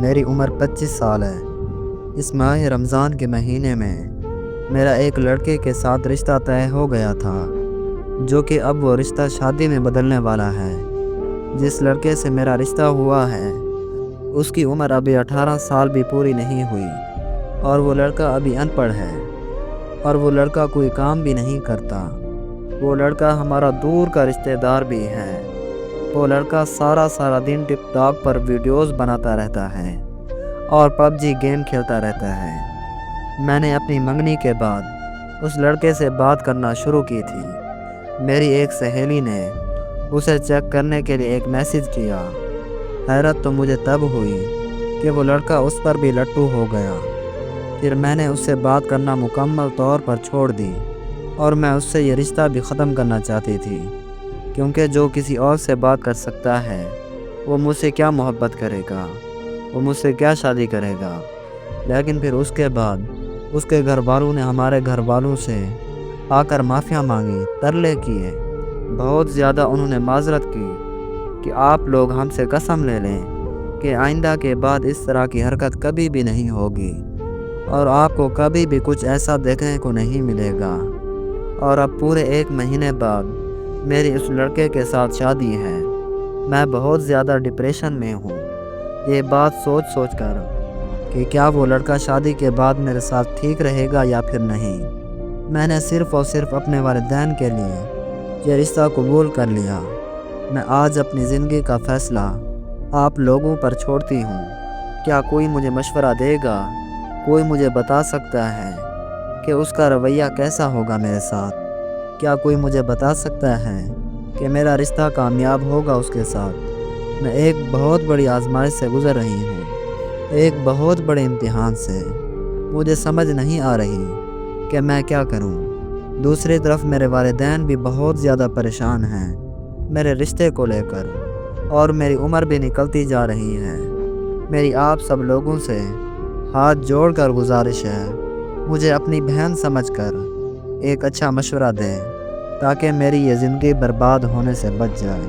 میری عمر 25 سال ہے۔ اس ماہ رمضان کے مہینے میں میرا ایک لڑکے کے ساتھ رشتہ طے ہو گیا تھا، جو کہ اب وہ رشتہ شادی میں بدلنے والا ہے۔ جس لڑکے سے میرا رشتہ ہوا ہے اس کی عمر ابھی 18 سال بھی پوری نہیں ہوئی، اور وہ لڑکا ابھی ان پڑھ ہے، اور وہ لڑکا کوئی کام بھی نہیں کرتا۔ وہ لڑکا ہمارا دور کا رشتہ دار بھی ہے۔ وہ لڑکا سارا دن ٹک ٹاک پر ویڈیوز بناتا رہتا ہے اور پب جی گیم کھیلتا رہتا ہے۔ میں نے اپنی منگنی کے بعد اس لڑکے سے بات کرنا شروع کی تھی۔ میری ایک سہیلی نے اسے چیک کرنے کے لیے ایک میسیج کیا۔ حیرت تو مجھے تب ہوئی کہ وہ لڑکا اس پر بھی لٹو ہو گیا۔ پھر میں نے اس سے بات کرنا مکمل طور پر چھوڑ دی، اور میں اس سے یہ رشتہ بھی ختم کرنا چاہتی تھی، کیونکہ جو کسی اور سے بات کر سکتا ہے وہ مجھ سے کیا محبت کرے گا، وہ مجھ سے کیا شادی کرے گا۔ لیکن پھر اس کے بعد اس کے گھر والوں نے ہمارے گھر والوں سے آ کر معافیاں مانگی، ترلے کیے، بہت زیادہ انہوں نے معذرت کی کہ آپ لوگ ہم سے قسم لے لیں کہ آئندہ کے بعد اس طرح کی حرکت کبھی بھی نہیں ہوگی، اور آپ کو کبھی بھی کچھ ایسا دیکھنے کو نہیں ملے گا۔ اور اب پورے 1 مہینے بعد میری اس لڑکے کے ساتھ شادی ہے۔ میں بہت زیادہ ڈپریشن میں ہوں، یہ بات سوچ کر کہ کیا وہ لڑکا شادی کے بعد میرے ساتھ ٹھیک رہے گا یا پھر نہیں۔ میں نے صرف اور صرف اپنے والدین کے لیے یہ رشتہ قبول کر لیا۔ میں آج اپنی زندگی کا فیصلہ آپ لوگوں پر چھوڑتی ہوں۔ کیا کوئی مجھے مشورہ دے گا؟ کوئی مجھے بتا سکتا ہے کہ اس کا رویہ کیسا ہوگا میرے ساتھ؟ کیا کوئی مجھے بتا سکتا ہے کہ میرا رشتہ کامیاب ہوگا اس کے ساتھ؟ میں ایک بہت بڑی آزمائش سے گزر رہی ہوں، ایک بہت بڑے امتحان سے۔ مجھے سمجھ نہیں آ رہی کہ میں کیا کروں۔ دوسری طرف میرے والدین بھی بہت زیادہ پریشان ہیں میرے رشتے کو لے کر، اور میری عمر بھی نکلتی جا رہی ہے۔ میری آپ سب لوگوں سے ہاتھ جوڑ کر گزارش ہے، مجھے اپنی بہن سمجھ کر ایک اچھا مشورہ دیں تاکہ میری یہ زندگی برباد ہونے سے بچ جائے۔